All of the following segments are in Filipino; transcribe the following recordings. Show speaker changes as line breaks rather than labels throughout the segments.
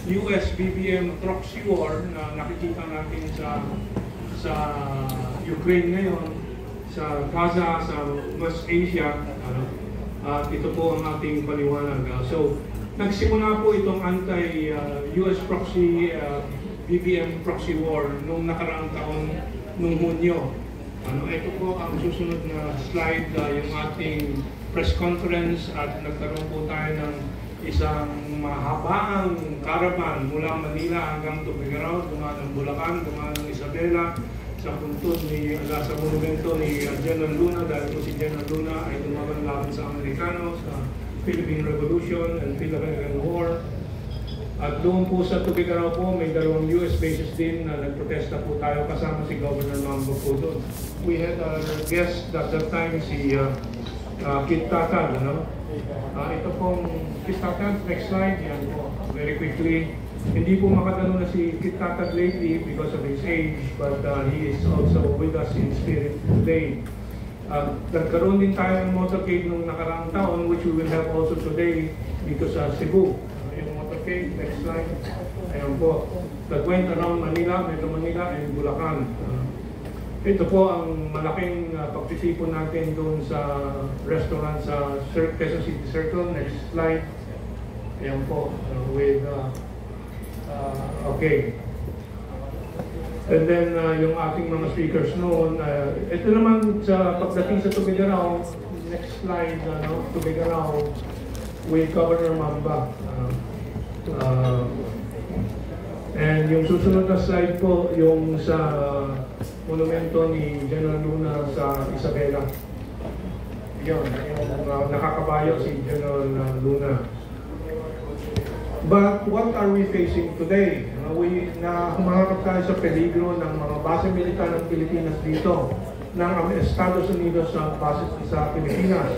US BBM proxy war na nakikita natin sa Ukraine ngayon, sa Gaza, sa West Asia, at ito po ang ating paliwanag. So, nagsimula po itong anti-US proxy, BBM proxy war nung nakaraang taon, nung Hunyo. Ito po ang susunod na slide, yung ating press conference, at nagkaroon po tayo ng isang mahabaang caravan mula Manila hanggang Tuguegarao, dumaan ng Bulacan, dumaan ng Isabela, sa puntod sa monumento ni General Luna, dahil po si General Luna ay tumaban laban sa Amerikano sa Philippine Revolution and Philippine War. At doon po sa Tuguegarao po, may dalawang US bases din na nagprotesta po tayo, kasama si Governor Mambo po doon. We had our guest at that time, si Kit Tatag. Ito pong Kit Tatag, next slide, yan po, very quickly. Hindi po makadalo na si Kit Tatag lately because of his age, but he is also with us in spirit today. Nagkaroon din tayo ng motorcade nung nakaraang taon, which we will have also today dito sa Cebu. Okay, next slide. Ayan po. That went around Manila, Metro Manila, and Bulacan. Ito po ang malaking pagtitipon natin doon sa restaurant sa Quezon City Circle. Next slide. Ayan po. Okay. And then yung ating mga speakers noon. Ito naman sa pagdating sa Tuguegarao. Next slide. Tuguegarao with Governor Mamba. And yung susunod na slide po, yung sa monumento ni General Luna sa Isabela. Yun, yung nakakabayo si General Luna. But what are we facing today? Humaharap tayo sa peligro ng mga base militar ng Pilipinas dito, ng Estados Unidos sa base sa Pilipinas.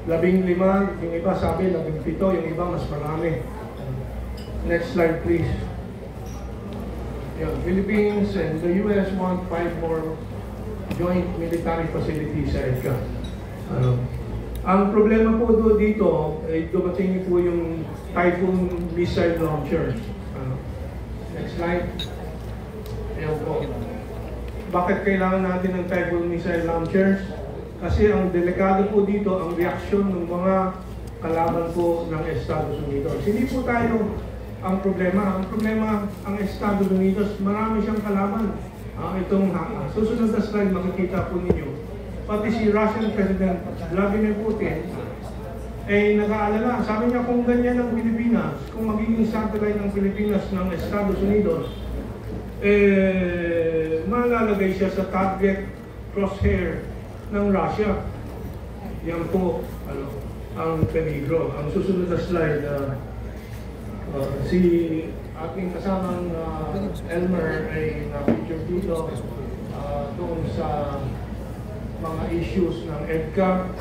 15, yung iba sabi 17, yung iba mas marami. Next slide, please. Yeah, Philippines and the US want 5 more joint military facilities sa EDCA. Ang problema po dito, dumating po yung Typhoon missile launchers. Next slide. Ayan po. Bakit kailangan natin ng Typhoon missile launchers? Kasi ang delikado po dito, ang reaksyon ng mga kalaban po ng Estados Unidos. Hindi po tayo ang problema. Ang Estados Unidos, marami siyang kalaban. Itong susunod na slide, makikita po ninyo. Pati si Russian President Vladimir Putin ay nag-aalala. Sabi niya, kung ganyan ang Pilipinas, kung magiging satellite ng Pilipinas ng Estados Unidos, malalagay siya sa target crosshair ng Russia. Yan po ang peligro. Ang susunod na slide, si ating kasamang Elmer ay na-feature dito doon sa mga issues ng EDCA,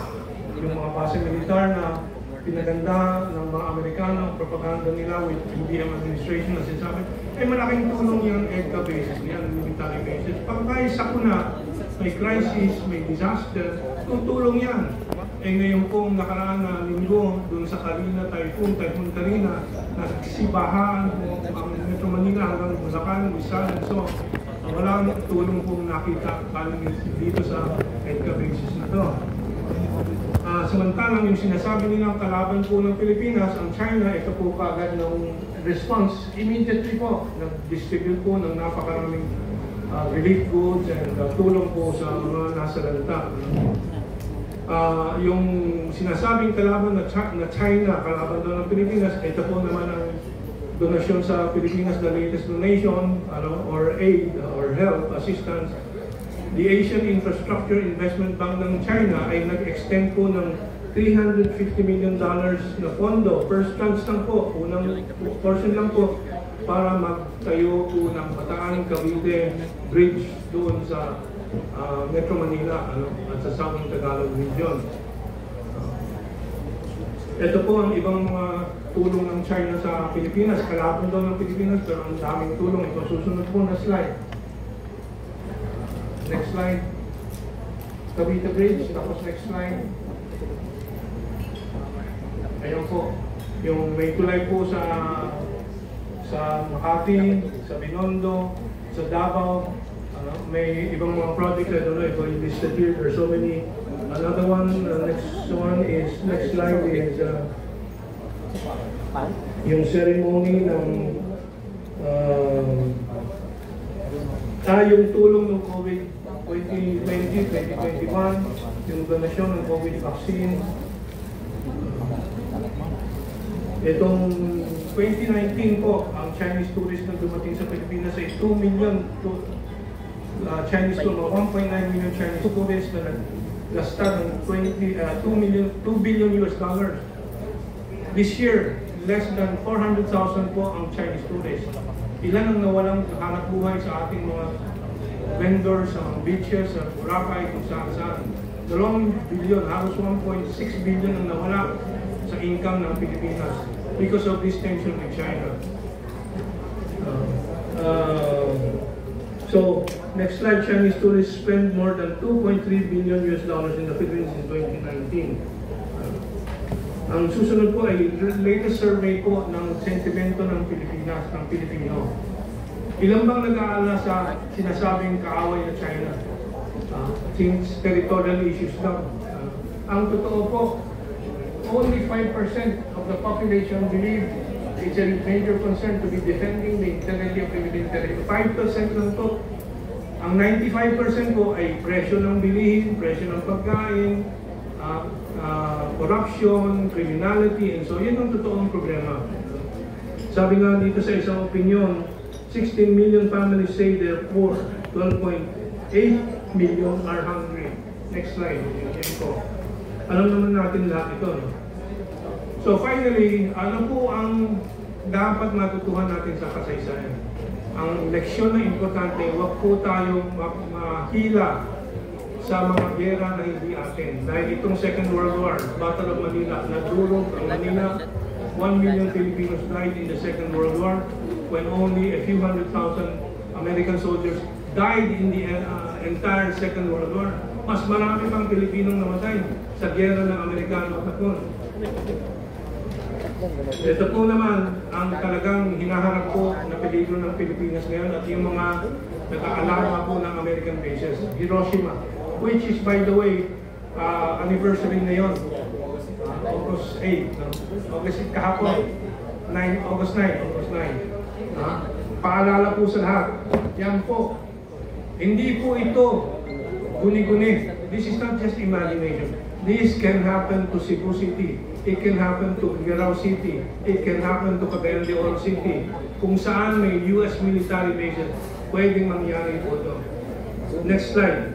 yung mga base militar na pinaganda ng mga Amerikano, propaganda nila with BBM administration na sinasabi, ay malaking tulong yung EDCA bases, yan, military bases. Pag tayo sakuna, may crisis, may disaster, tutulong yan. Ngayon pong nakaraan na linggo, doon sa Typhoon Karina, nagsibahan ang Metro Manila hanggang Bulacan, Rizal, so walang tulong pong nakita dito sa EDCA bases na to. Samantalang yung sinasabi nilang kalaban po ng Pilipinas, ang China, ito po kaagad ng response. Immediately po, nag-distribute po ng napakaraming relief goods and tulong po sa mga nasa lanta. Yung sinasabing kalaban na China, kalaban daw ng Pilipinas, ito po naman ang donasyon sa Pilipinas, the latest donation, or aid or help, assistance. The Asian Infrastructure Investment Bank ng China ay nag-extend po ng $350 million na pondo. First tranche lang po, unang portion lang po, para magtayo po ng Bataan Cavite Bridge doon sa Metro Manila at sa Southern Tagalog Region. Ito po ang ibang mga tulong ng China sa Pilipinas. Kalaban daw ng Pilipinas, pero ang daming tulong. Ito susunod po na slide. Next slide. Cavite Bridge, tapos next slide. Ayun po, yung may tulay po sa sa Makati, sa Binondo, sa Davao. May ibang mga project, I don't know if I listed here, there are so many. Another one, next slide is yung ceremony ng yung tulong ng COVID 2020, 2021, yung donasyon ng COVID vaccine. Itong 2019 po, ang Chinese tourists na dumating sa Pilipinas ay 2 million Chinese tourists, 1.9 million Chinese tourists na naglasta ng 2 billion US dollars. This year, less than 400,000 po ang Chinese tourists. Ilan ang nawalang hanap buhay sa ating mga vendors, sa mga beaches, sa Boracay, kung saan-saan. 2 billion, halos 1.6 billion ang nawala sa income ng Pilipinas because of this tension with China. So, next slide, Chinese tourists spend more than 2.3 billion US dollars in the Philippines in 2019. Ang susunod po ay latest survey po ng sentimento ng Pilipinas, ng Pilipino. Ilan bang nag-aalala sa sinasabing kaaway na China? Since territorial issues lang. Ang totoo po, only 5% of the population believe it's a major concern to be defending the integrity of Philippine territory. 5% lang to. Ang 95% po ay presyo ng bilihin, presyo ng pagkain, corruption, criminality, and so yun ang totoong problema. Sabi nga dito sa isang opinion, 16 million families say they're poor, 12.8 million are hungry. Next slide. Yan po. Alam naman natin lahat ito. No? So finally, ano po ang dapat matutuhan natin sa kasaysayan? Ang leksyon na importante, huwag po tayong mahila sa mga gera na hindi atin. Dahil itong Second World War, Battle of Manila, nadurog ang Manila. 1 million Filipinos died in the Second World War when only a few 100,000 American soldiers died in the entire Second World War. Mas marami pang Pilipinong namatay sa gera ng Amerikano at Hapon. Ito po naman ang talagang hinaharap po na peligro ng Pilipinas ngayon at yung mga nag-aalala po ng American bases. Hiroshima, which is by the way, anniversary na yun. August 8, no? August 8 kahapon, August 9. Paalala po sa lahat, yan po. Hindi po ito guni-guni. This is not just imagination. This can happen to Cebu City. It can happen to Guerrero City. It can happen to Cagayan de Oro City. Kung saan may US military bases, pwedeng mangyari po ito. Next slide.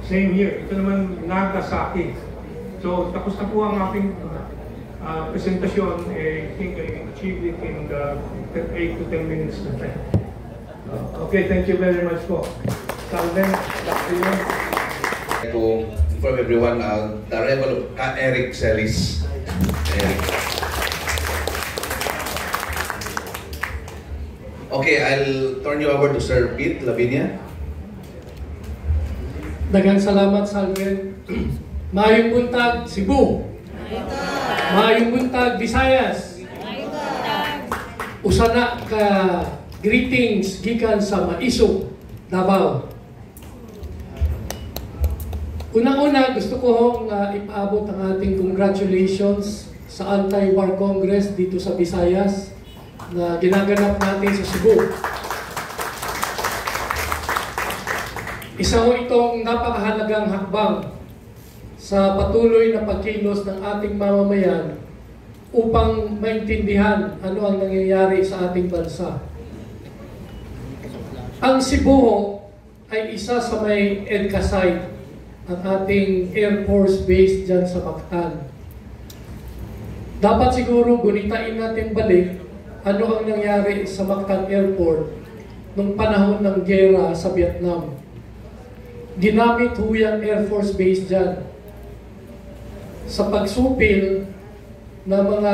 Same here. Ito naman, Nagasaki. So, tapos na po ang aking presentasyon. I think I achieved it in the 8 to 10 minutes na time. Okay, thank you very much po. Salven, back to you.
To inform everyone, the arrival of Eric Celis. Eric. Okay, I'll turn you over to Sir Pete Lavinia.
Daghang salamat, Salven. Maayong buntag, Cebu. Maayong buntag, Visayas. Usana ka greetings gikan sa Maisog, Davao. Una-una, gusto ko hong ipaabot ang ating congratulations sa Anti-War Congress dito sa Visayas na ginaganap natin sa Cebu. Isa ho itong napakahalagang hakbang sa patuloy na pagkilos ng ating mamamayan upang maintindihan ano ang nangyayari sa ating bansa. Ang Cebu ay isa sa may EDCA site, ang ating Air Force Base dyan sa Mactan. Dapat siguro gunitain natin balik ano ang nangyari sa Mactan Airport nung panahon ng giyera sa Vietnam. Ginamit ho yung Air Force Base dyan sa pagsupil ng mga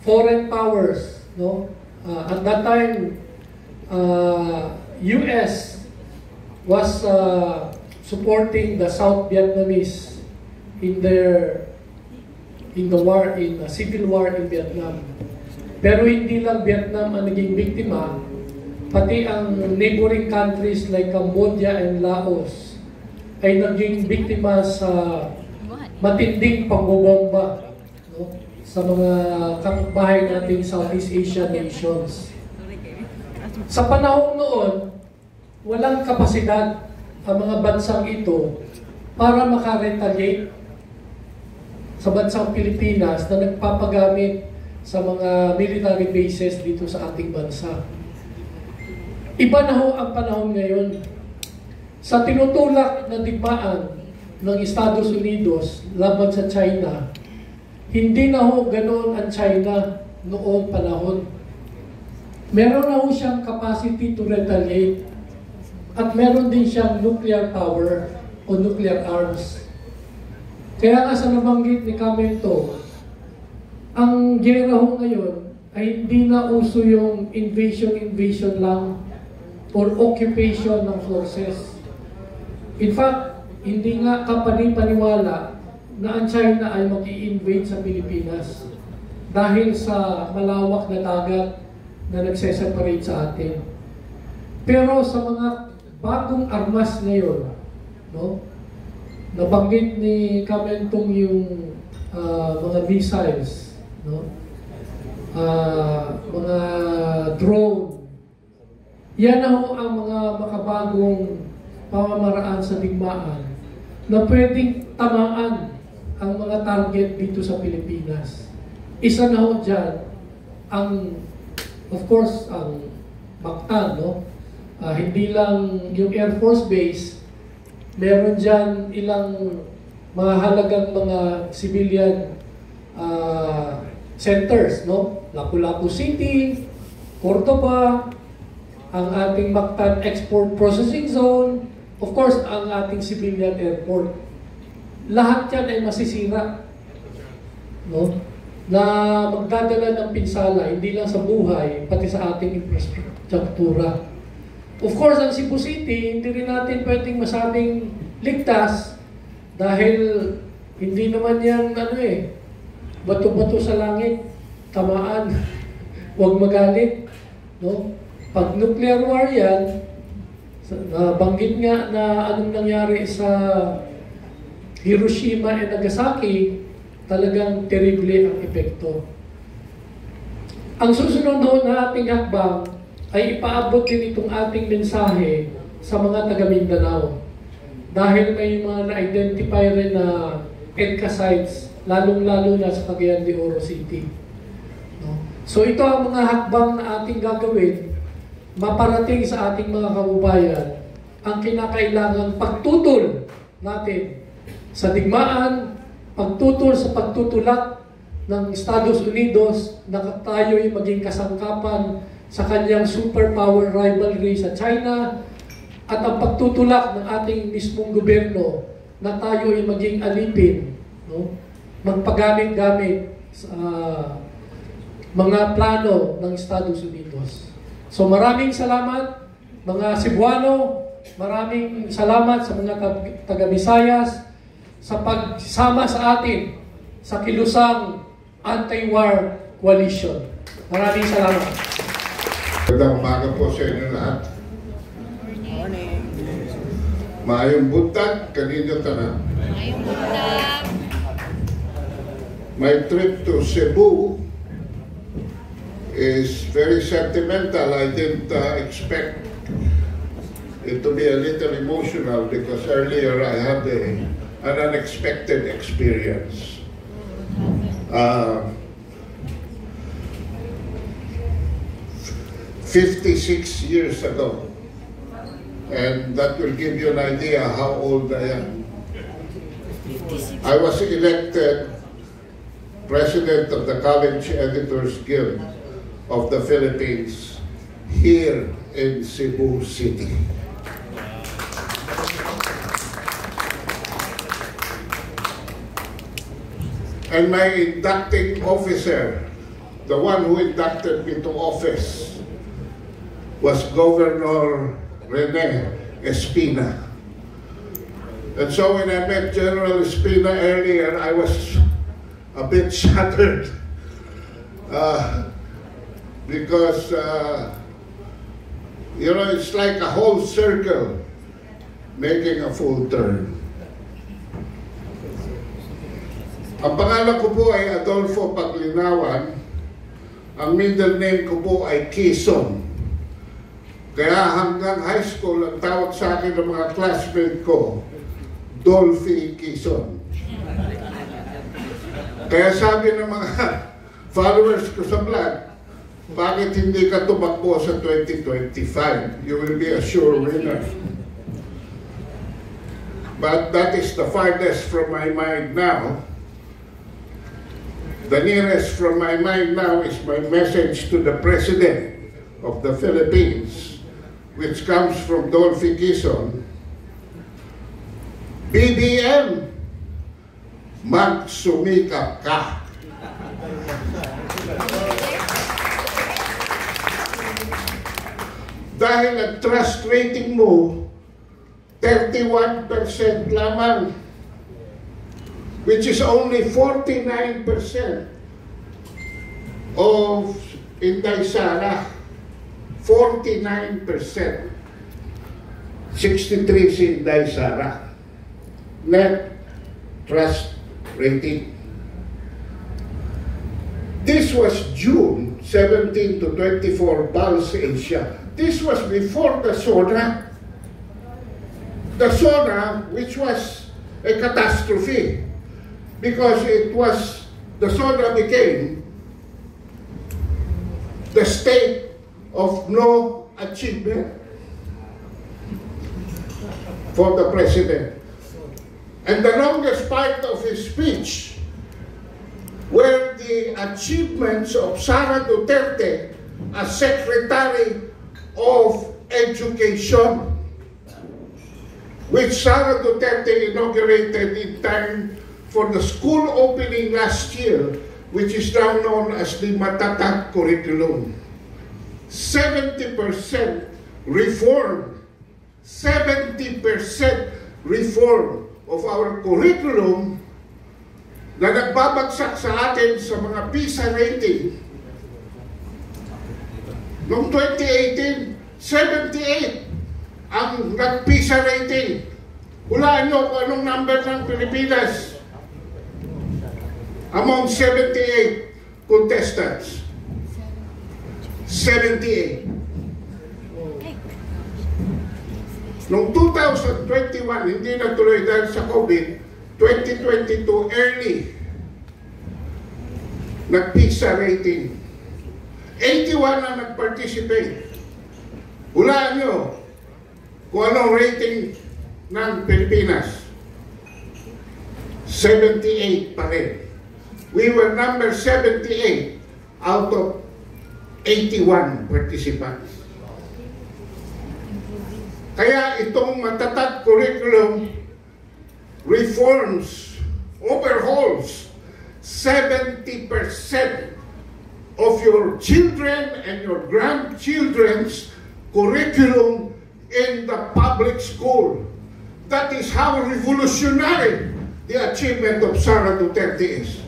foreign powers. No? At that time, US was supporting the South Vietnamese in their in the war, in civil war in Vietnam. Pero hindi lang Vietnam ang naging biktima, pati ang neighboring countries like Cambodia and Laos ay naging biktima sa matinding pagbobomba, no, sa mga kapitbahay nating Southeast Asian nations. Sa panahon noon, walang kapasidad ang mga bansang ito para makaretaliate sa bansang Pilipinas na nagpapagamit sa mga military bases dito sa ating bansa. Iba na ho ang panahon ngayon. Sa tinutulak na digmaan ng Estados Unidos laban sa China, hindi na ho ganoon ang China noong panahon. Meron na ho siyang capacity to retaliate at meron din siyang nuclear power o nuclear arms. Kaya nga sa nabanggit ni Kamento, ang giyera ho ngayon ay hindi na uso yung invasion lang or occupation ng forces. In fact, hindi nga kapani-paniwala na ang China ay mag-i-invade sa Pilipinas dahil sa malawak na dagat na nagseseparate sa atin. Pero sa mga bagong armas ngayon, no, nabanggit ni Kamentong yung mga missiles, no, mga drone. Yan na ho ang mga makabagong pamamaraan sa digmaan na pwedeng tamaan ang mga target dito sa Pilipinas. Isa na ho dyan ang, of course, ang Mactan, no? Hindi lang yung Air Force Base, meron dyan ilang mga halagang mga civilian centers, no? Lapu-Lapu City, Cordoba, ang ating Mactan Export Processing Zone, of course, ang ating civilian airport. Lahat yan ay masisira, no? Na magdadala ng pinsala, hindi lang sa buhay, pati sa ating infrastruktura. Of course, ang Cebu City, hindi rin natin pwedeng masabing ligtas dahil hindi naman yan, bato-bato sa langit, tamaan, huwag magalit, no? Pag nuclear war yan, banggit nga na anong nangyari sa Hiroshima and Nagasaki, talagang terrible ang epekto. Ang susunod doon na ating hakbang ay ipaabot din itong ating mensahe sa mga taga Mindanao. Dahil may mga na-identify rin na EDCA sites, lalong-lalo na sa Cagayan de Oro City. No? So ito ang mga hakbang na ating gagawin, maparating sa ating mga kababayan ang kinakailangang pagtutol natin sa digmaan, pagtutol sa pagtutulak ng Estados Unidos na tayo ay maging kasangkapan sa kanyang superpower rivalry sa China at ang pagtutulak ng ating mismong gobyerno na tayo ay maging alipin, no? Magpagamit-gamit sa mga plano ng Estados Unidos. So maraming salamat mga Cebuano, maraming salamat sa mga taga-Visayas sa pagsama sa atin sa kilusang anti-war coalition. Maraming salamat.
Magandang umaga po sa inyo lahat. Maayong buntag, kanino tanan.
Maayong buntag.
My trip to Cebu is very sentimental. I didn't expect it to be a little emotional because earlier I had an unexpected experience. 56 years ago, and that will give you an idea how old I am. I was elected President of the College Editors Guild of the Philippines here in Cebu City. And my inducting officer, the one who inducted me to office, was Governor Rene Espina. And so when I met General Espina earlier, I a bit shattered because you know, it's like a whole circle making a full turn. Ang pangalan ko po ay Adolfo Paglinawan. Ang middle name ko po ay Quezon. Kaya hanggang high school, ang tawag sa akin ng mga classmate ko, Dolphy Quezon. Kaya sabi ng mga followers ko sa vlog, bakit hindi ka tumakbo sa 2025? You will be a sure winner. But that is the farthest from my mind now. The nearest from my mind now is my message to the President of the Philippines, which comes from Dolphy Quezon. BBM, magsumikap ka. Dahil ang trust rating mo, 31% lamang, which is only 49% of Inday Sara. 49%. 63 si Inday Sara. Net trust rating. This was June 17 to 24 Pulse Asia. This was before the SONA. The SONA, which was a catastrophe, because the SONA became the state of no achievement for the President. And the longest part of his speech were the achievements of Sara Duterte as Secretary of Education, which Sara Duterte inaugurated in time for the school opening last year, which is now known as the Matatag curriculum. 70% reform. 70% reform of our curriculum na nagbabagsak sa atin sa mga PISA rating. Noong 2018, 78 ang nag-PISA rating. Hulaan nyo kung anong number ng Pilipinas among 78 contestants. 78. Noong 2021, hindi natuloy dahil sa COVID, 2022 early, nag-PISA rating. 81 na nag-participate. Hulaan nyo kung anong rating ng Pilipinas. 78 pa rin. We were number 78 out of 81 participants. Kaya itong Matatag curriculum reforms, overhauls 70% of your children and your grandchildren's curriculum in the public school. That is how revolutionary the achievement of Sara Duterte is.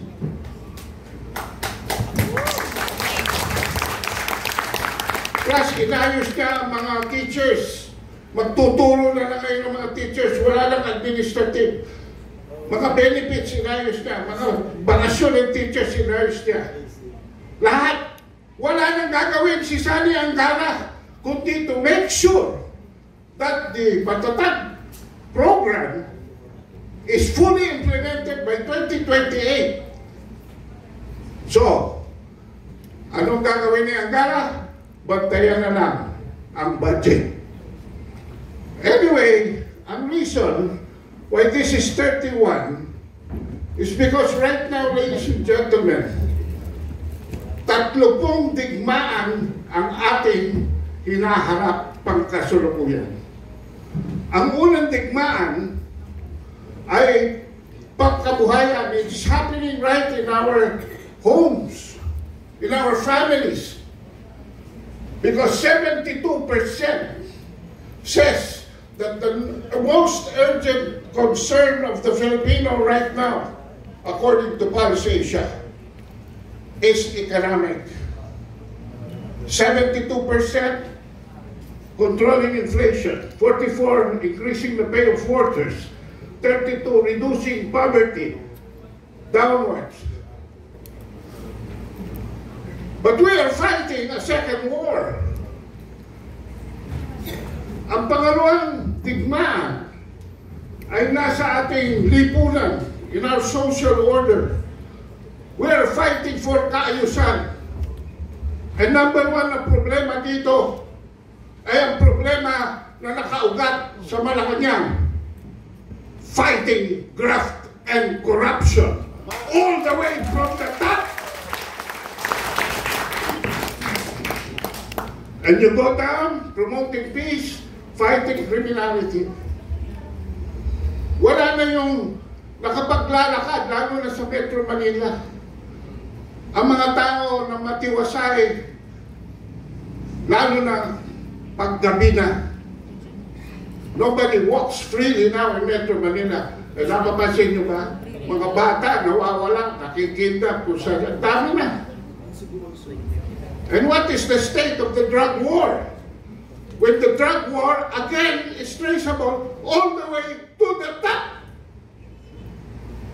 Plus, inayos niya ang mga teachers. Magtuturo na lang kayo ng mga teachers. Wala lang administrative. Mga benefits, inayos niya. Mga bakasyon ng teachers, inayos niya. Lahat. Wala nang gagawin si Sani Angara kundi to make sure that the Matatag program is fully implemented by 2028. So, anong gagawin ni Angara? Bantayan na lang ang budget. Anyway, ang reason why this is 31 is because right now, ladies and gentlemen, 30 digmaan ang ating hinaharap pangkasalukuyan. Ang unang digmaan ay pagkabuhayan. It's happening right in our homes, in our families. Because 72% says that the most urgent concern of the Filipino right now according to Pulse Asia, is economic. 72% controlling inflation, 44% increasing the pay of workers, 32% reducing poverty downwards. But we are fighting a second war. Ang pangalawang digmaan ay nasa ating lipunan, in our social order. We are fighting for kaayusan. And number one na problema dito ay ang problema na nakaugat sa Malacanang. Fighting graft and corruption all the way from the top. And you go down, promoting peace, fighting criminality. Wala na yung nakapaglalakad, lalo na sa Metro Manila. Ang mga tao na matiwasay, lalo na paggabi na. Nobody walks freely now in Metro Manila. E napapansin nyo ba? Mga bata nawawala, nakikita kung saan. Dami na. And what is the state of the drug war? When the drug war, again, is traceable all the way to the top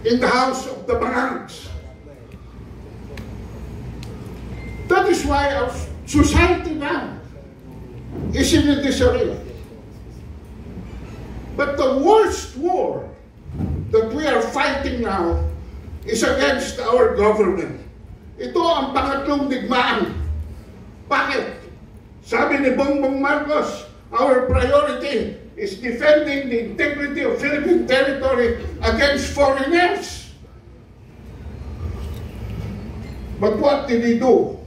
in the house of the Barangs. That is why our society now is in a disarray. But the worst war that we are fighting now is against our government. Ito ang pangatlong digmaan. Bakit? Sabi ni Bongbong Marcos, our priority is defending the integrity of Philippine territory against foreigners. But what did he do?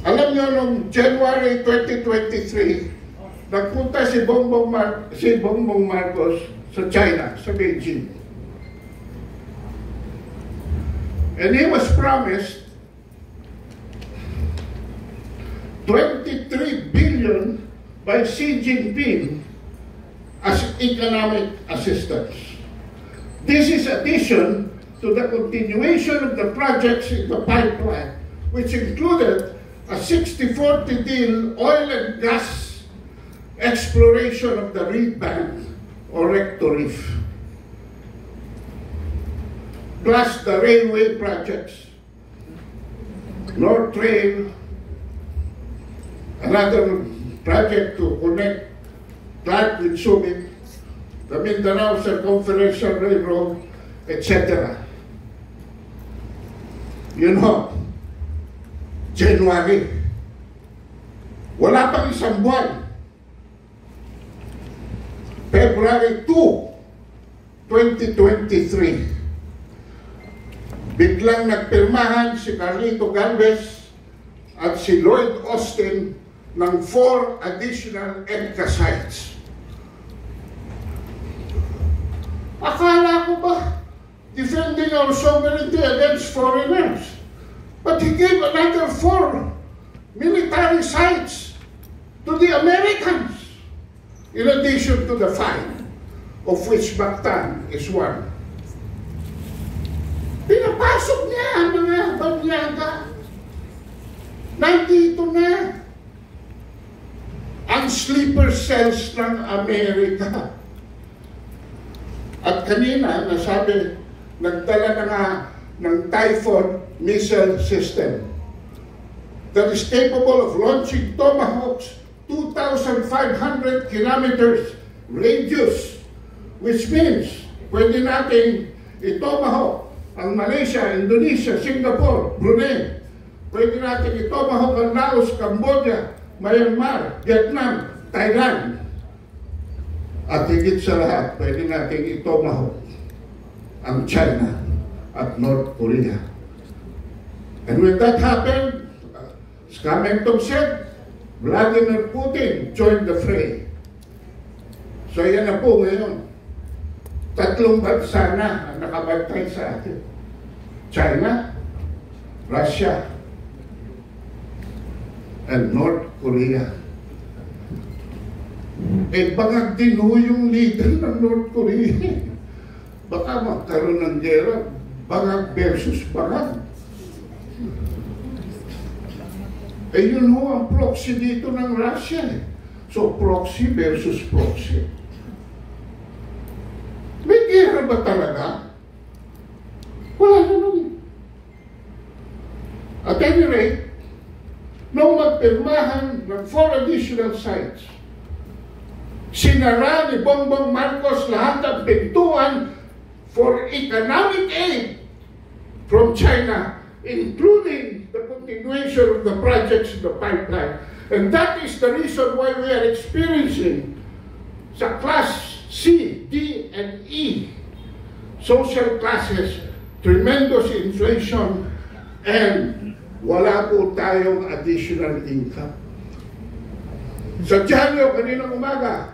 Alam niyo, noong January 2023, nagpunta si Bongbong Marcos sa China, sa Beijing. And he was promised 23 billion by Xi Jinping as economic assistance. This is addition to the continuation of the projects in the pipeline, which included a 60-40 deal oil and gas exploration of the Reed Bank or Recto Reef, plus the railway projects, North Trail, another project to connect Clark with Subic, the Mindanao Circumferential Railroad, etc. You know, January, wala pang isang buwan. February 2, 2023, biglang nagpirmahan si Carlito Galvez at si Lloyd Austin ng 4 additional EDCA sites. Akala ko ba defending our sovereignty against foreigners? But he gave another 4 military sites to the Americans, in addition to the 5, of which Mactan is one. Pinapasok niya ang mga banyaga. Nandito na ang sleeper cells ng Amerika. At kanina, nasabi, nagdala na nga ng Typhoon missile system that is capable of launching Tomahawks 2,500 kilometers radius, which means pwede nating i-Tomahawk ang Malaysia, Indonesia, Singapore, Brunei. Pwede natin i-Tomahawk ang Laos, Cambodia, Myanmar, Vietnam, Thailand. At higit sa lahat, pwede natin i-Tomahawk ang China at North Korea. And when that happened, as Kamengtong said, Vladimir Putin joined the fray. So yan na po ngayon. 3 bansa na ang nakabantay sa atin. China, Russia, and North Korea. Eh, bangag din ho yung leader ng North Korea. baka magkaroon ng gera, bangag versus bangag. Eh yun ho ang proxy dito ng Russia eh. So proxy versus proxy. May gera ba talaga? Wala naman. At any rate, nung magpirmahan ng 4 additional sites, sinara ni Bongbong Marcos lahat ng pintuan for economic aid from China, including the continuation of the projects in the pipeline. And that is the reason why we are experiencing sa class C, D, and E social classes, tremendous inflation, and wala po tayong additional income. Sa Diaryo, kaninang umaga,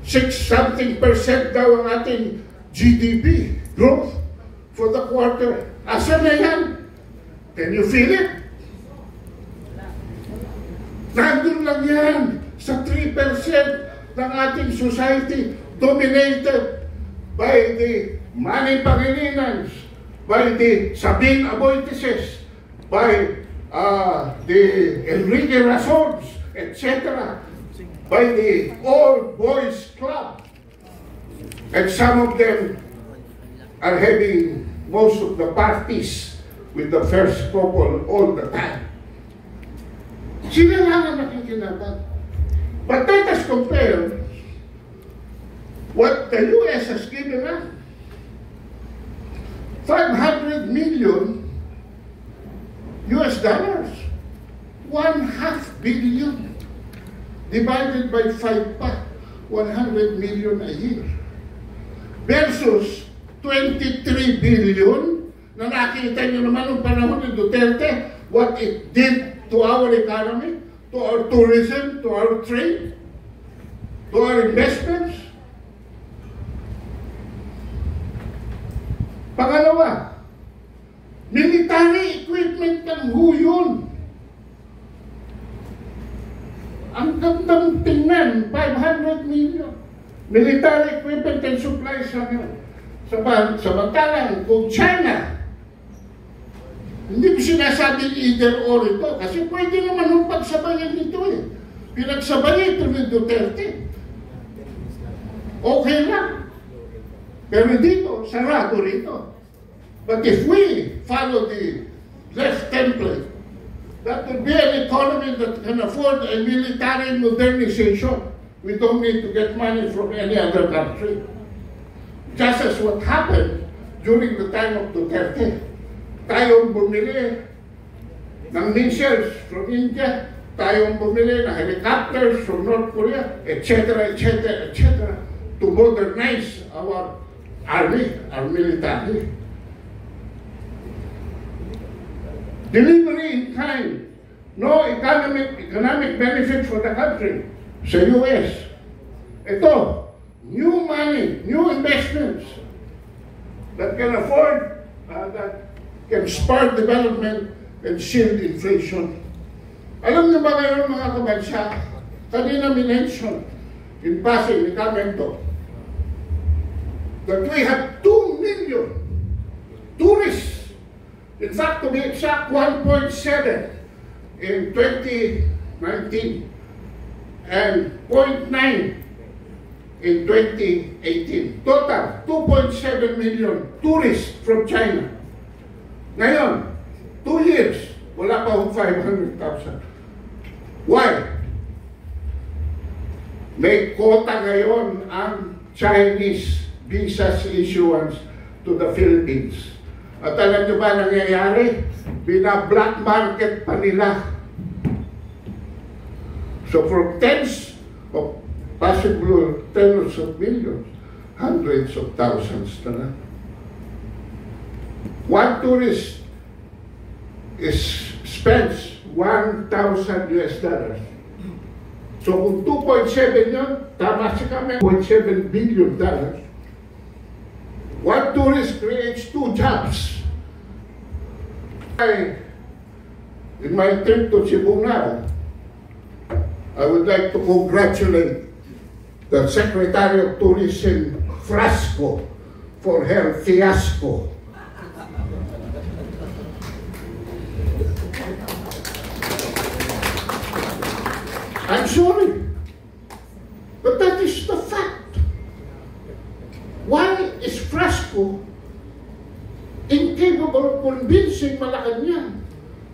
6-something% daw ang ating GDP growth for the quarter. Asan na yan? Can you feel it? Nandun lang yan sa 3% ng ating society dominated by the money pangininans, by the Sabine Aboitises, by the Enrique Razons, etc., by the Old Boys Club. And some of them are having most of the parties with the first couple all the time. Sila lang ang nakikinabang. But let us compare what the U.S. has given us. 500 million US dollars. 1/2 billion. Divided by 5 pa. 100 million a year. Versus 23 billion na nakita nyo naman noong panahon ni Duterte, what it did to our economy, to our tourism, to our trade, to our investments. Pangalawa, military equipment ng yun. Ang gandang tingnan, 500 million. Military equipment and supplies lang. Samantalang kung China, hindi ko sinasabing either or ito, kasi pwede naman nung pagsabayan nito eh. Pinagsabayan ito ni Duterte. Okay lang. Pero dito, sarado rito. But if we follow the left template, that would be an economy that can afford a military modernization. We don't need to get money from any other country. Just as what happened during the time of Duterte. Tayong bumili ng missiles from India, tayong bumili ng helicopters from North Korea, etc., etc., etc., to modernize our army, our military. Delivery in kind, no economic benefit for the country sa US. Ito, new money, new investments that can afford, that can spark development and shield inflation. Alam niyo ba ngayon mga kabansa, kanina minention in passing ni Camento that we have 2 million tourists. In fact, to be exact, 1.7 in 2019 and 0.9 in 2018. Total, 2.7 million tourists from China. Ngayon, 2 years, wala pa akong 500,000. Why? May quota ngayon ang Chinese visas issuance to the Philippines. At alam nyo ba nangyayari? Bina-black market pa nila. So from tens of possible tens of millions, hundreds of thousands na lang. One tourist spends $1,000 US. So kung 2.7 yun, tama si kami, $1.7 billion. One tourist creates 2 jobs. In my trip to Cebu now, I would like to congratulate the Secretary of Tourism, Frasco, for her fiasco. I'm sorry, but that is the fact. Why is Frasco incapable of convincing Malacanang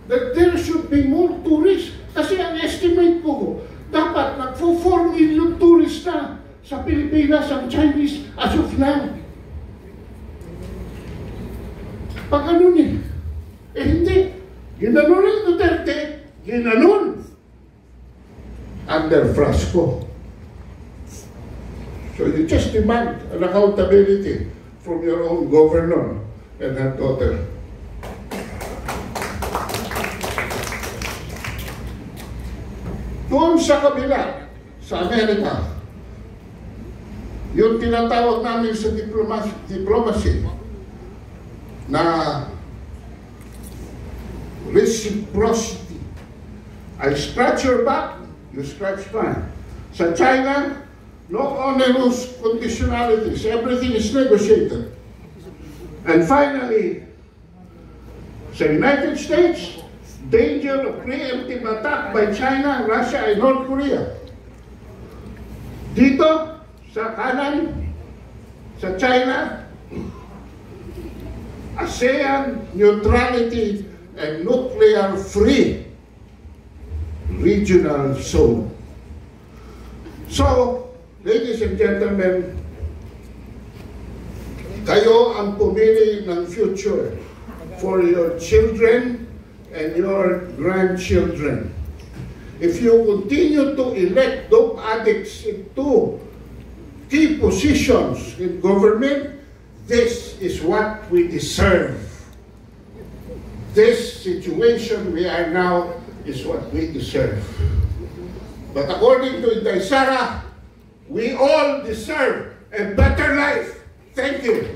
that there should be more tourists? Kasi ang estimate ko, dapat nagpo-4 million tourists na sa Pilipinas ang Chinese as of now. Pag ano hindi. Ginanon ng Duterte, ginanon under Frasco. So you just demand an accountability from your own governor and her daughter. Doon sa kabila, sa Amerika, yung tinatawag namin sa diplomacy na reciprocity. I scratch your back, you scratch mine. Sa China, no onerous conditionalities. Everything is negotiated. And finally, sa United States, danger of preemptive attack by China, Russia, and North Korea. Dito, sa kanan, sa China, ASEAN neutrality and nuclear-free regional zone. So, ladies and gentlemen, kayo ang pumili ng future for your children and your grandchildren. If you continue to elect dope addicts into key positions in government, this is what we deserve. This situation we are now is what we deserve. But according to Inday Sara, we all deserve a better life. Thank you.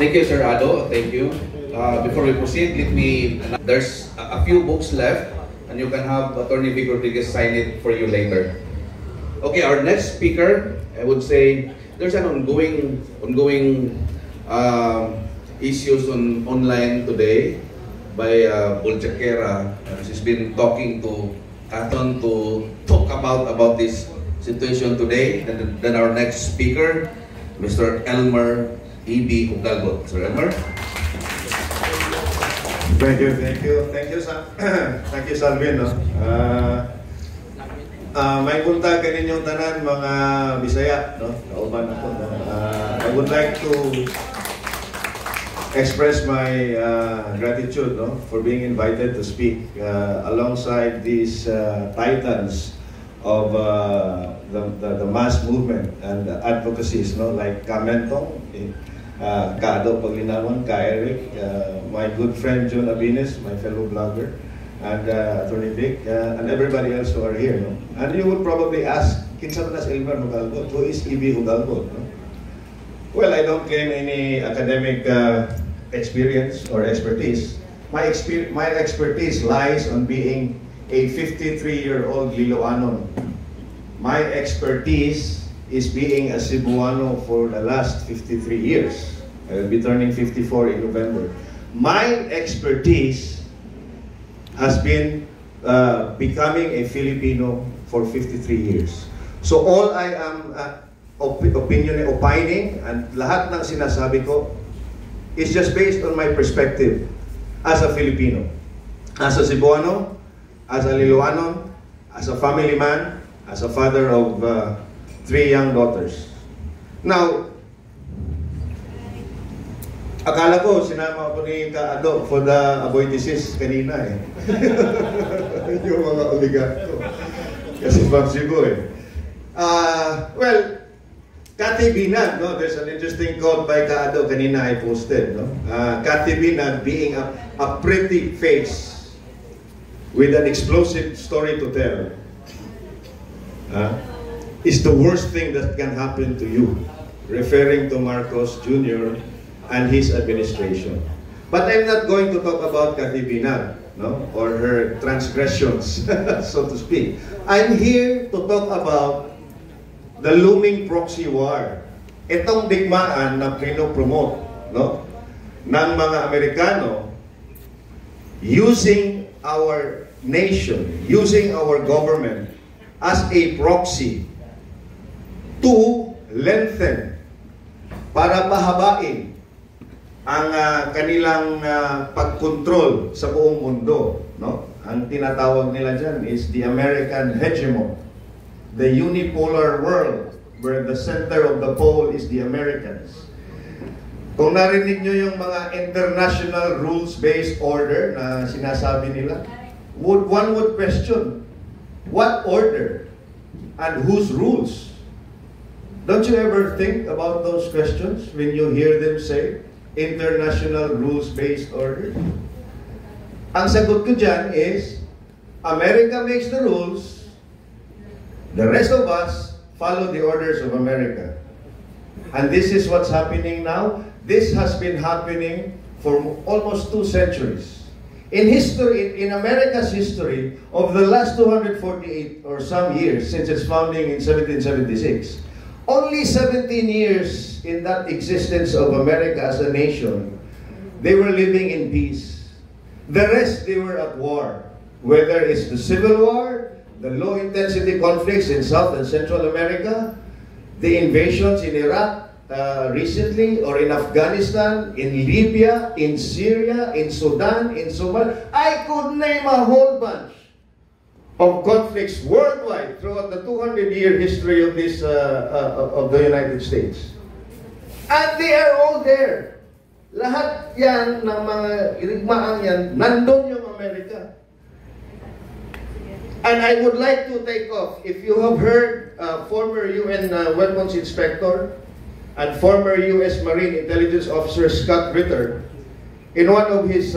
Thank you, Sir Ado. Thank you. Before we proceed, there's a few books left, and you can have Attorney Vic Rodriguez sign it for you later. Okay, our next speaker, I would say, there's an ongoing issues online today by Buljakera. She's been talking to Aton to talk about this situation today. And then our next speaker, Mr. Elmer E.B. Hidalgo. Sir Elmer.
Thank you, Salvin. No? May punta ka ninyong tanan mga Bisaya, no? Kauban ako. I would like to express my gratitude, no, for being invited to speak alongside these titans of the mass movement and advocacies, no, like Ka Mentong, Ka Ado Paglinawan, Ka Eric, my good friend John Abines, my fellow blogger, and Attorney Vic, and everybody else who are here. No? And you would probably ask, kinsa man as Elmer Hidalgo? Who is E.B. Hidalgo? No? Well, I don't claim any academic experience or expertise. My expertise lies on being a 53-year-old Liloanon. My expertise is being a Cebuano for the last 53 years. I will be turning 54 in November. My expertise has been becoming a Filipino for 53 years. So all I am opining, and lahat ng sinasabi ko is just based on my perspective as a Filipino, as a Cebuano, as a Liloanon, as a family man, as a father of 3 young daughters. Now, akala ko sinama ko ni Ka Ado for the avoidices kanina eh. Yung mga oligarko. Kasi from Cebu eh. Well, Cathy Binag, no? There's an interesting quote by Ka Ado kanina I posted, no? Cathy Binag being a pretty face with an explosive story to tell is the worst thing that can happen to you, referring to Marcos Jr. and his administration. But I'm not going to talk about Cathy Binag, no, or her transgressions, so to speak. I'm here to talk about the looming proxy war. Itong digmaan na pinopromote, no, ng mga Amerikano using our nation, using our government as a proxy to lengthen, para pahabain ang kanilang pagkontrol sa buong mundo, no? Ang tinatawag nila dyan is the American hegemon, the unipolar world where the center of the pole is the Americans. Kung narinig nyo yung mga international rules-based order na sinasabi nila, one would question, what order and whose rules? Don't you ever think about those questions when you hear them say, international rules-based order? Ang sagot ko dyan is, America makes the rules, the rest of us follow the orders of America. And this is what's happening now. This has been happening for almost 2 centuries. In history, in America's history, of the last 248 or some years since its founding in 1776, only 17 years in that existence of America as a nation, they were living in peace. The rest, they were at war. Whether it's the Civil War, the low-intensity conflicts in South and Central America, the invasions in Iraq recently, or in Afghanistan, in Libya, in Syria, in Sudan, in Somalia. I could name a whole bunch of conflicts worldwide throughout the 200-year history of this of the United States. And they are all there. Lahat yan ng mga irigmaan yan, nandun yung Amerika. And I would like to take off, if you have heard former UN Weapons Inspector and former U.S. Marine Intelligence Officer Scott Ritter, in one of his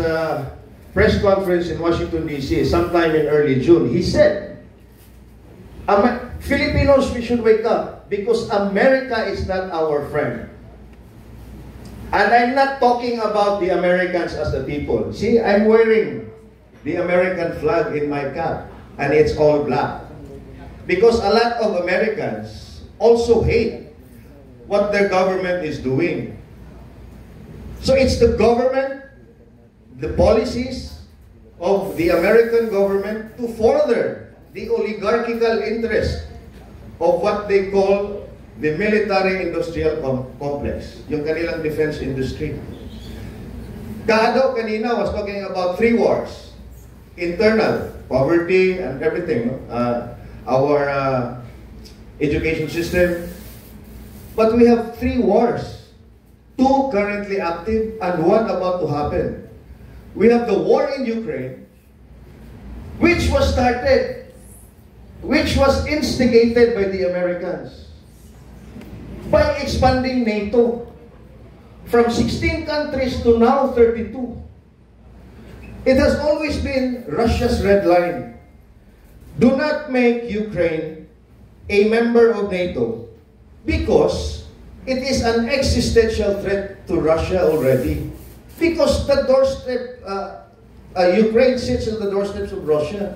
press conference in Washington, D.C., sometime in early June, he said, Filipinos, we should wake up because America is not our friend. And I'm not talking about the Americans as the people. See, I'm wearing the American flag in my cap, and it's all black. Because a lot of Americans also hate what their government is doing. So it's the government, the policies of the American government to further the oligarchical interest of what they call the military-industrial complex, yung kanilang defense industry. Kado kanina was talking about 3 wars. Internal, poverty and everything, our education system. But we have 3 wars. 2 currently active and 1 about to happen. We have the war in Ukraine, which was started, which was instigated by the Americans by expanding NATO from 16 countries to now 32. It has always been Russia's red line. Do not make Ukraine a member of NATO because it is an existential threat to Russia already. Because the doorstep, Ukraine sits on the doorsteps of Russia,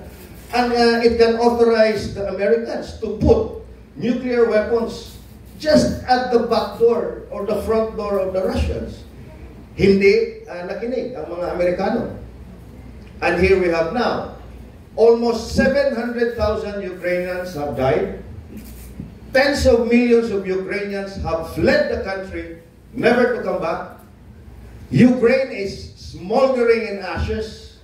and it can authorize the Americans to put nuclear weapons just at the back door or the front door of the Russians. Hindi nakinig ang mga Amerikano. And here we have now, almost 700,000 Ukrainians have died. Tens of millions of Ukrainians have fled the country, never to come back. Ukraine is smoldering in ashes.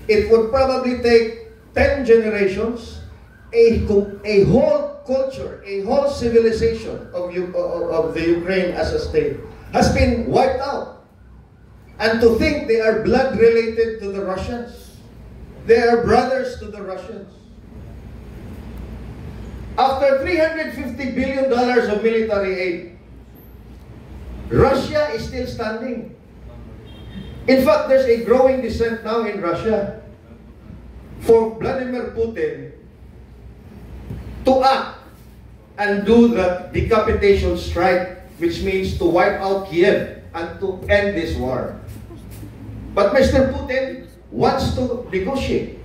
It would probably take 10 generations, a whole culture, a whole civilization of the Ukraine as a state has been wiped out. And to think they are blood related to the Russians. They are brothers to the Russians. After $350 billion of military aid, Russia is still standing. In fact, there's a growing dissent now in Russia for Vladimir Putin to act and do the decapitation strike, which means to wipe out Kiev and to end this war. But Mr. Putin wants to negotiate.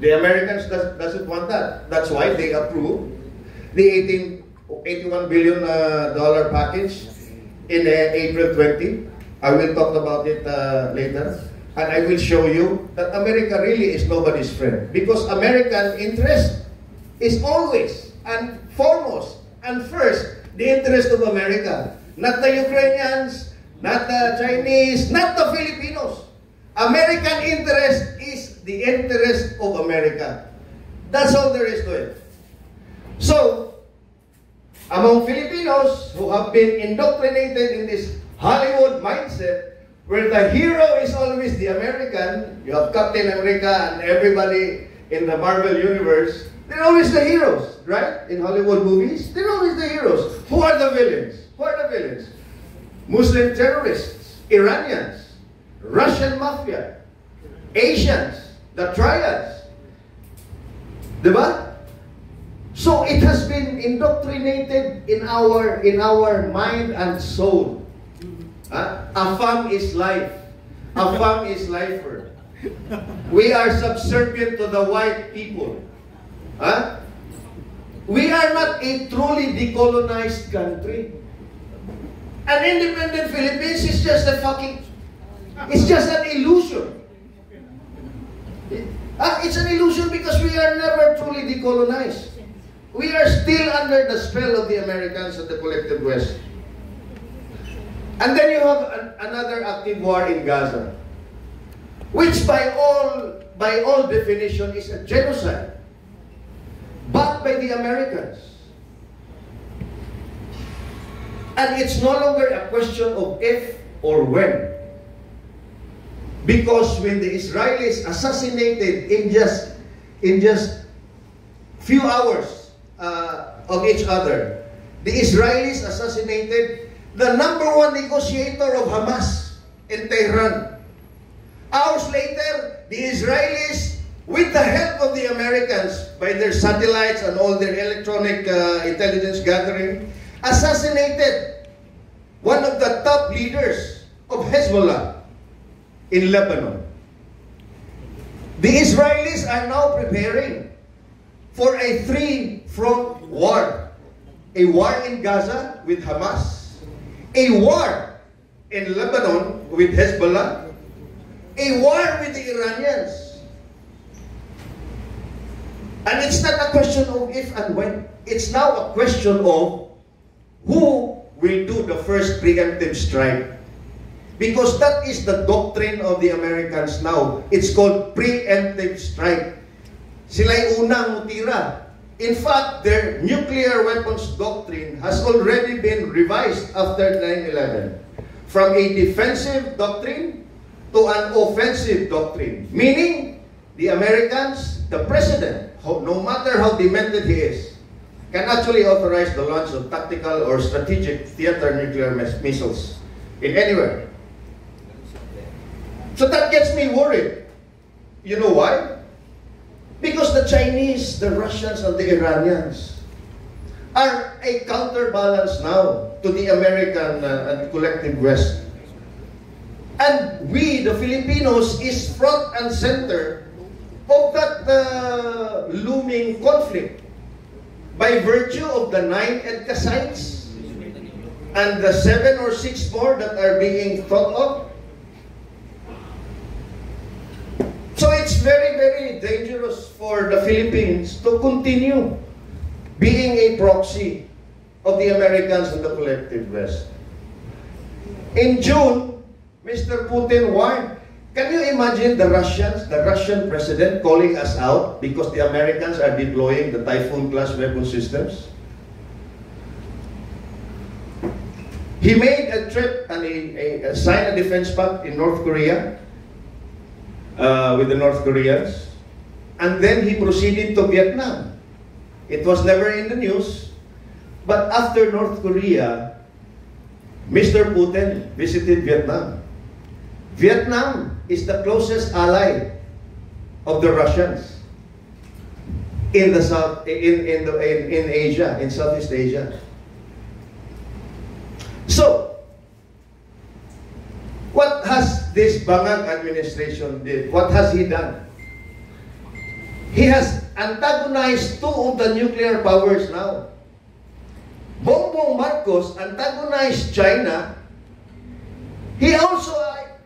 The Americans doesn't want that. That's why they approved the $81 billion dollar package in April 20. I will talk about it later. And I will show you that America really is nobody's friend. Because American interest is always and foremost and first the interest of America. Not the Ukrainians, not the Chinese, not the Filipinos. American interest is the interest of America. That's all there is to it. So, among Filipinos who have been indoctrinated in this Hollywood mindset, where the hero is always the American, you have Captain America and everybody in the Marvel universe, they're always the heroes, right? In Hollywood movies, they're always the heroes. Who are the villains? Who are the villains? Muslim terrorists, Iranians, Russian mafia, Asians, the triads. Diba? So it has been indoctrinated in our mind and soul. Afam is life. Afam is lifer. We are subservient to the white people. We are not a truly decolonized country. An independent Philippines is just it's just an illusion. It's an illusion because we are never truly decolonized. We are still under the spell of the Americans and the collective West. And then you have another active war in Gaza, which by all definition is a genocide, backed by the Americans. And it's no longer a question of if or when. Because when the Israelis assassinated in just few hours of each other, the Israelis assassinated the #1 negotiator of Hamas in Tehran. Hours later, the Israelis, with the help of the Americans, by their satellites and all their electronic intelligence gathering, assassinated one of the top leaders of Hezbollah in Lebanon. The Israelis are now preparing for a 3-front war. A war in Gaza with Hamas, a war in Lebanon with Hezbollah, a war with the Iranians. And it's not a question of if and when. It's now a question of who will do the first preemptive strike. Because that is the doctrine of the Americans now. It's called preemptive strike. Sila'y unang mutira. In fact, their nuclear weapons doctrine has already been revised after 9/11 from a defensive doctrine to an offensive doctrine. Meaning, the Americans, the president, no matter how demented he is, can actually authorize the launch of tactical or strategic theater nuclear missiles in anywhere. So that gets me worried. You know why? Because the Chinese, the Russians, and the Iranians are a counterbalance now to the American and collective West. And we, the Filipinos, is front and center of that looming conflict by virtue of the 9 EDCA sites and the 7 or 6 more that are being thought of. So it's very, very dangerous for the Philippines to continue being a proxy of the Americans and the collective West. In June, Mr. Putin warned. Can you imagine the Russian president calling us out because the Americans are deploying the Typhoon-class weapon systems? He made a trip and he signed a defense pact in North Korea with the North Koreans. And then he proceeded to Vietnam. It was never in the news. But after North Korea, Mr. Putin visited Vietnam. Vietnam is the closest ally of the Russians in the South, in Asia, in Southeast Asia. So, what has this Bangag administration did? What has he done? He has antagonized 2 of the nuclear powers now.
Bongbong Marcos antagonized China, he also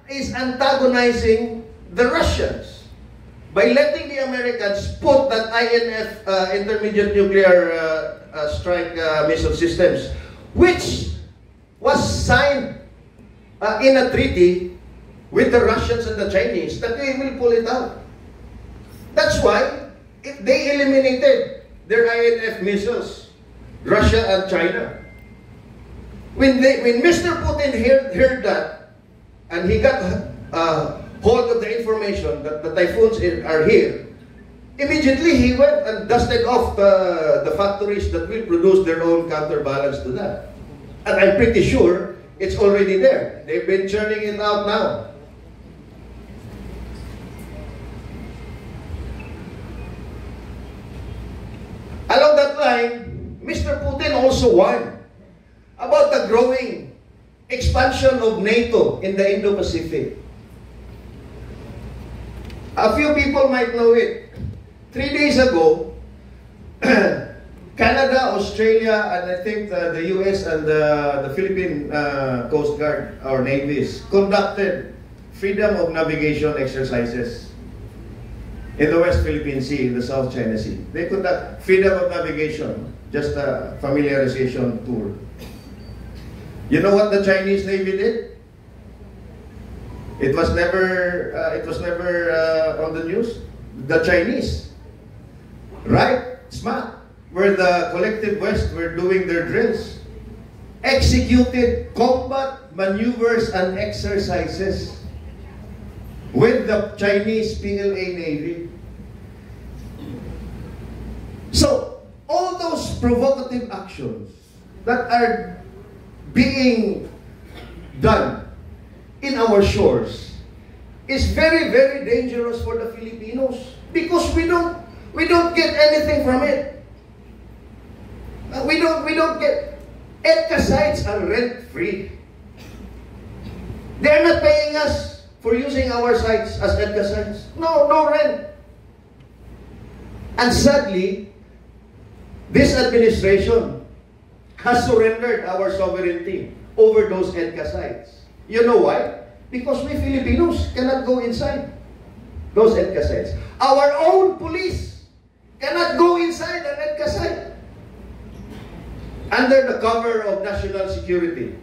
is antagonizing the Russians by letting the Americans put that INF, intermediate nuclear strike missile systems, which was signed in a treaty with the Russians and the Chinese, that they will pull it out. That's why they eliminated their INF missiles, Russia and China. When Mr. Putin heard that, and he got hold of the information that the typhoons are here, immediately he went and dusted off the factories that will produce their own counterbalance to that. And I'm pretty sure it's already there. They've been churning it out now. Along that line, Mr. Putin also warned about the growing expansion of NATO in the Indo-Pacific. A few people might know it. 3 days ago, Canada, Australia, and I think the US and the Philippine Coast Guard, or navies, conducted freedom of navigation exercises in the West Philippine Sea, in the South China Sea. They conduct freedom of navigation, just a familiarization tour. You know what the Chinese Navy did? It was never on the news. The Chinese, right, smart, where the collective West were doing their drills, executed combat maneuvers and exercises with the Chinese PLA Navy. So, all those provocative actions that are being done in our shores is very, very dangerous for the Filipinos, because we don't get anything from it. We don't get. EDCA sites are rent-free. They're not paying us for using our sites as EDCA sites. No rent. And sadly, this administration has surrendered our sovereignty over those EDCA sites. You know why? Because we Filipinos cannot go inside those EDCA sites. Our own police cannot go inside an EDCA site under the cover of national security.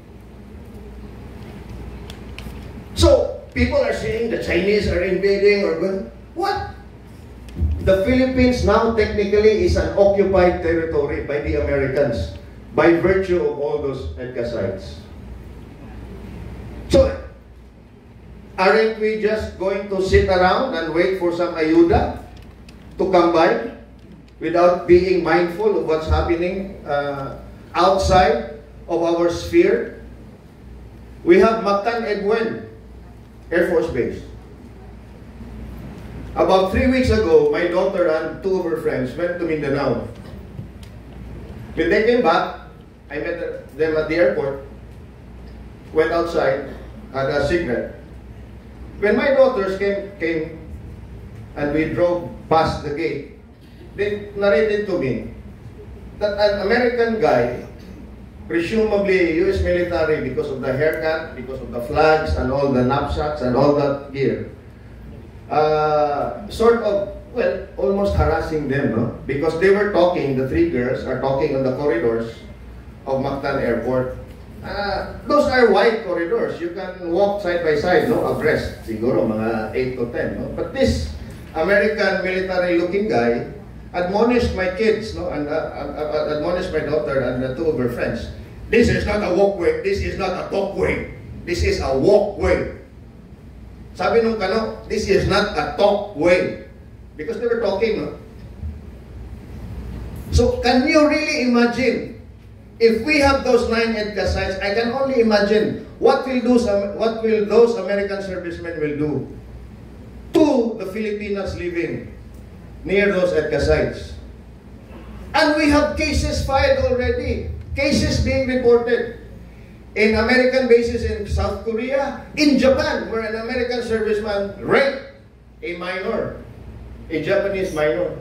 So, people are saying the Chinese are invading or what? The Philippines now technically is an occupied territory by the Americans by virtue of all those EDCA sites. So, aren't we just going to sit around and wait for some ayuda to come by without being mindful of what's happening outside of our sphere? We have Mactan Edwin Air Force Base. About 3 weeks ago, my daughter and 2 of her friends went to Mindanao. When they came back, I met them at the airport, went outside, had a cigarette. When my daughters came and we drove past the gate, they narrated to me that an American guy, presumably US military because of the haircut, because of the flags and all the knapsacks and all that gear, sort of, well, almost harassing them, no? Because they were talking, the 3 girls are talking on the corridors of Mactan Airport. Those are wide corridors. You can walk side by side, no? Abreast, siguro, mga 8 to 10, no? But this American military-looking guy admonished my kids, no? And admonished my daughter and 2 of her friends. This is not a walkway. This is not a talkway. This is a walkway. Sabi nung kano, this is not a talkway. Because they were talking, no? So, can you really imagine, if we have those 9 EDCA sites, I can only imagine what will those American servicemen will do to the Filipinos living near those EDCA sites. And we have cases filed already. Cases being reported in American bases in South Korea, in Japan, where an American serviceman raped a minor, a Japanese minor.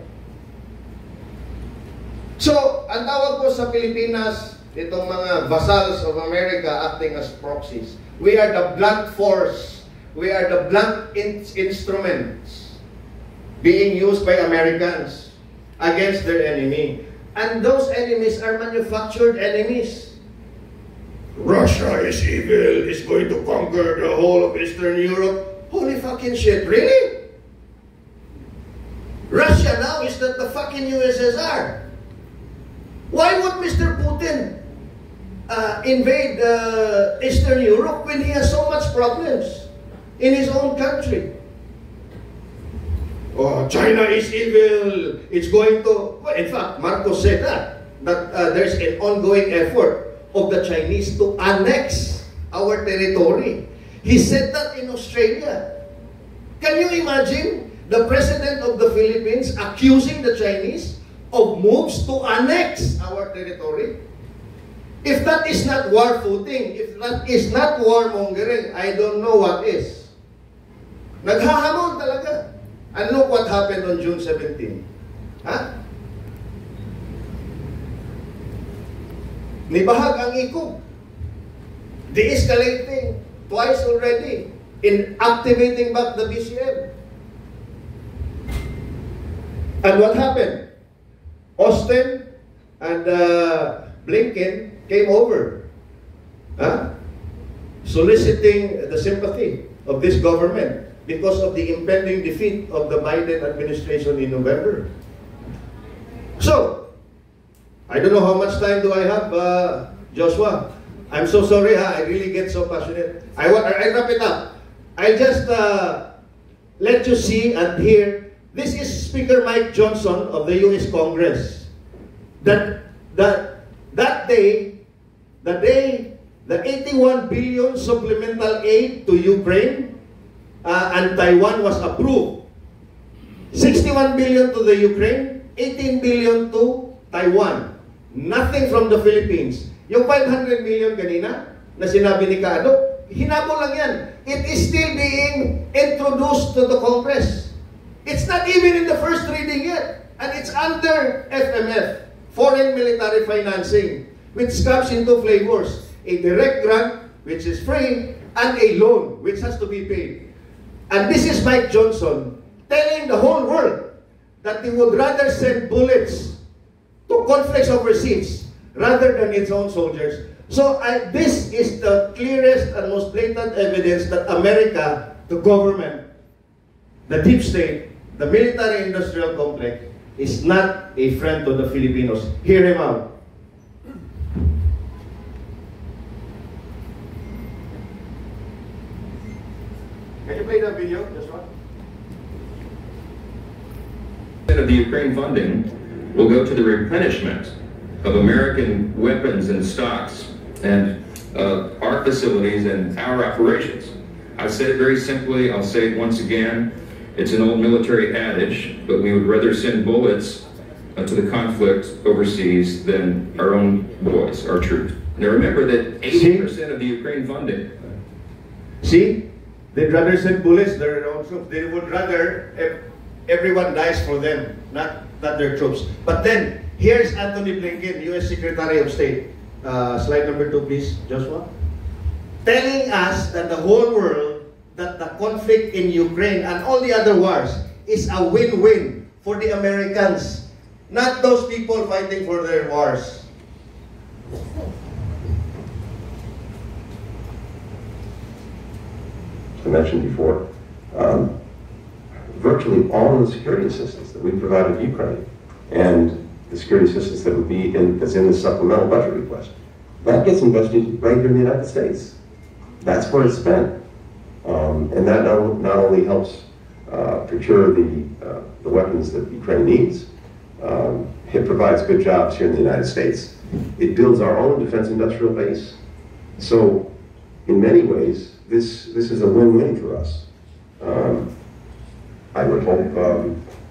So, ang tawag ko sa Pilipinas, itong mga vassals of America acting as proxies. We are the blunt force. We are the blunt instruments being used by Americans against their enemy. And those enemies are manufactured enemies. Russia is evil, is going to conquer the whole of Eastern Europe. Holy fucking shit, really? Russia now is not the fucking USSR. Why would Mr. Putin invade Eastern Europe when he has so much problems in his own country? Oh, China is evil. It's going to... Well, in fact, Marcos said that there's an ongoing effort of the Chinese to annex our territory. He said that in Australia. Can you imagine the President of the Philippines accusing the Chinese of moves to annex our territory? If that is not war footing, if that is not warmongering, I don't know what is. Naghahamon talaga. And look what happened on June 17. Ha? Nibahag ang ikog. De-escalating twice already in activating back the BCM. And what happened? Austin and Blinken came over, soliciting the sympathy of this government because of the impending defeat of the Biden administration in November. So, I don't know how much time do I have, Joshua. I'm so sorry, I really get so passionate. I wrap it up. I just let you see and hear. This is Speaker Mike Johnson of the U.S. Congress. That day, the 81 billion supplemental aid to Ukraine and Taiwan was approved. 61 billion to the Ukraine, 18 billion to Taiwan. Nothing from the Philippines. Yung 500 million kanina na sinabi ni Kaado, hinabo lang yan. It is still being introduced to the Congress. It's not even in the first reading yet. And it's under FMF, Foreign Military Financing, which comes into flavors. A direct grant, which is free, and a loan, which has to be paid. And this is Mike Johnson telling the whole world that he would rather send bullets to conflicts overseas rather than its own soldiers. So this is the clearest and most blatant evidence that America, the government, the deep state, the military-industrial complex, is not a friend to the Filipinos. Hear him out. Can you play that video, Joshua?
Of the Ukraine funding will go to the replenishment of American weapons and stocks and our facilities and our operations. I've said it very simply, I'll say it once again. It's an old military adage, but we would rather send bullets to the conflict overseas than our own boys, our troops. Now remember that 80% of the Ukraine funding.
See? They'd rather send bullets than their own troops. They would rather everyone dies for them, not their troops. But then, here's Anthony Blinken, U.S. Secretary of State. Slide number 2, please, Joshua. Telling us that the whole world, that the conflict in Ukraine and all the other wars is a win-win for the Americans, not those people fighting for their wars.
I mentioned before, virtually all of the security assistance that we provided Ukraine and the security assistance that would be that's in the supplemental budget request, that gets invested right here in the United States. That's where it's spent. And that not only helps procure the weapons that Ukraine needs, it provides good jobs here in the United States. It builds our own defense industrial base. So in many ways, this is a win-win for us. I would hope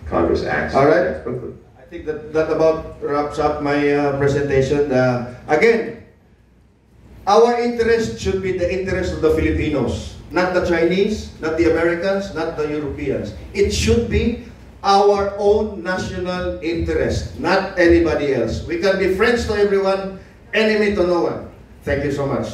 Congress acts quickly.
I think that about wraps up my presentation. Again, our interest should be the interest of the Filipinos, not the Chinese, not the Americans, not the Europeans. It should be our own national interest, not anybody else. We can be friends to everyone. enemy to no one. Thank you so much.